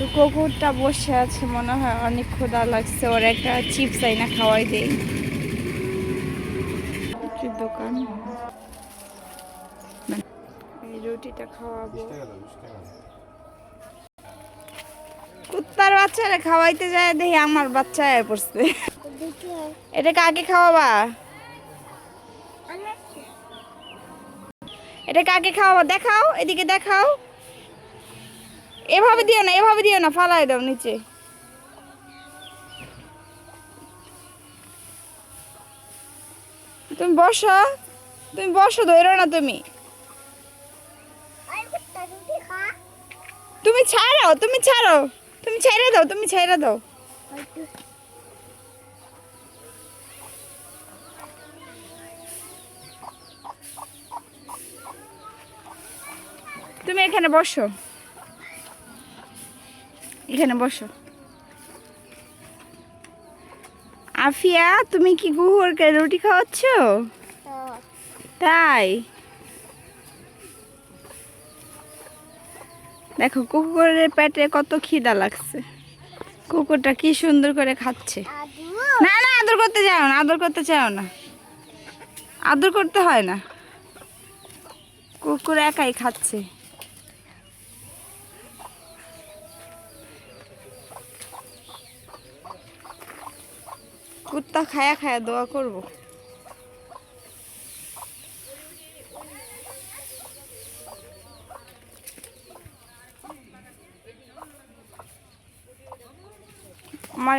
তো কুকুরটা বসে আছে, মনে হয় অনেক ক্ষুধা লাগছে, ওর একটা চিপস আইনা খাওয়াই দেই। দোকান, এই রুটিটা খাওয়াবো। কুত্তার বাচ্চারা খাওয়াইতে যায়, দেখি আমার বাচ্চা পড়ছে। এটা কাকে খাওয়াবা? এটা কাকে খাওয়াবা? দেখাও, এদিকে দেখাও। এভাবে দিও না, এভাবে দিও না, ফালাই দাও নিচে। তুমি বসো, তুমি বসো, ধরো না তুমি। তুমি ছাড়ো, তুমি ছাড়ো, তুমি ছেড়ে দাও, তুমি ছেড়ে দাও। তুমি এখানে বসো, এখানে বসো। আফিয়া, তুমি কি কুকুরকে রুটি খাওয়াচ্ছ? তাই দেখো, কুকুরের পেটে কত খিদা লাগছে। কুকুরটা কি সুন্দর করে খাচ্ছে। না না, আদর করতে যাও না, আদর করতে চাও না, আদর করতে হয় না, কুকুর একাই খাচ্ছে। কুত্তা খায়া খায়া দোয়া করবো। আমার